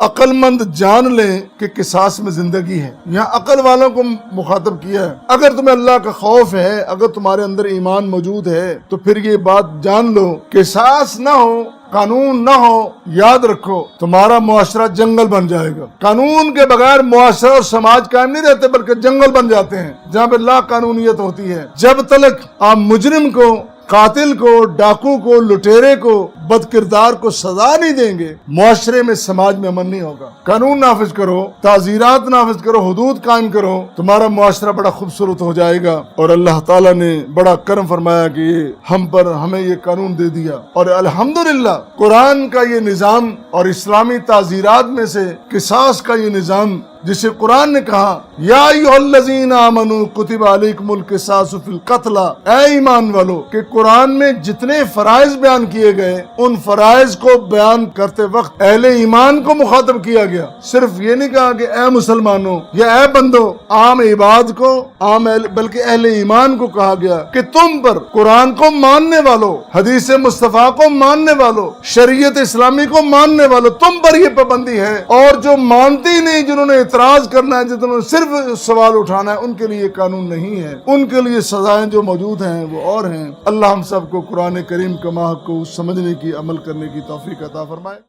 عقل مند جان لیں کہ قصاص میں زندگی ہے. یہاں عقل والوں کو مخاطب کیا ہے. اگر تمہیں اللہ کا خوف ہے، اگر تمہارے اندر ایمان موجود ہے تو پھر یہ بات جان لو، قصاص نہ ہو، قانون نہ ہو، یاد رکھو تمہارا معاشرہ جنگل بن جائے گا. قانون کے بغیر معاشرہ اور سماج قائم نہیں رہتے بلکہ جنگل بن جاتے ہیں جہاں پہ لا قانونیت ہوتی ہے. جب تک آپ مجرم کو، قاتل کو، ڈاکو کو، لٹیرے کو، بد کردار کو سزا نہیں دیں گے، معاشرے میں، سماج میں امن نہیں ہوگا. قانون نافذ کرو، تعزیرات نافذ کرو، حدود قائم کرو، تمہارا معاشرہ بڑا خوبصورت ہو جائے گا. اور اللہ تعالیٰ نے بڑا کرم فرمایا کہ ہمیں یہ قانون دے دیا. اور الحمدللہ قرآن کا یہ نظام اور اسلامی تعزیرات میں سے قصاص کا یہ نظام، جسے قرآن نے کہا یا ایھا الذین آمنوا کتب علیکم القصاص فی القتلی، اے ایمان والو، کہ قرآن میں جتنے فرائض بیان کیے گئے ان فرائض کو بیان کرتے وقت اہل ایمان کو مخاطب کیا گیا. صرف یہ نہیں کہا کہ اے مسلمانوں یا اے بندو، عام عباد کو، بلکہ اہل ایمان کو کہا گیا کہ تم پر، قرآن کو ماننے والو، حدیث مصطفیٰ کو ماننے والو، شریعت اسلامی کو ماننے والو، تم پر یہ پابندی ہے. اور جو مانتی نہیں، جنہوں نے اعتراض کرنا ہے، جنہوں نے صرف سوال اٹھانا ہے، ان کے لیے قانون نہیں ہے. ان کے لیے سزائیں جو موجود ہیں وہ اور ہیں. اللہ ہم سب کو قرآن کریم کا محق کو سمجھنے کی، عمل کرنے کی توفیق عطا فرمائے.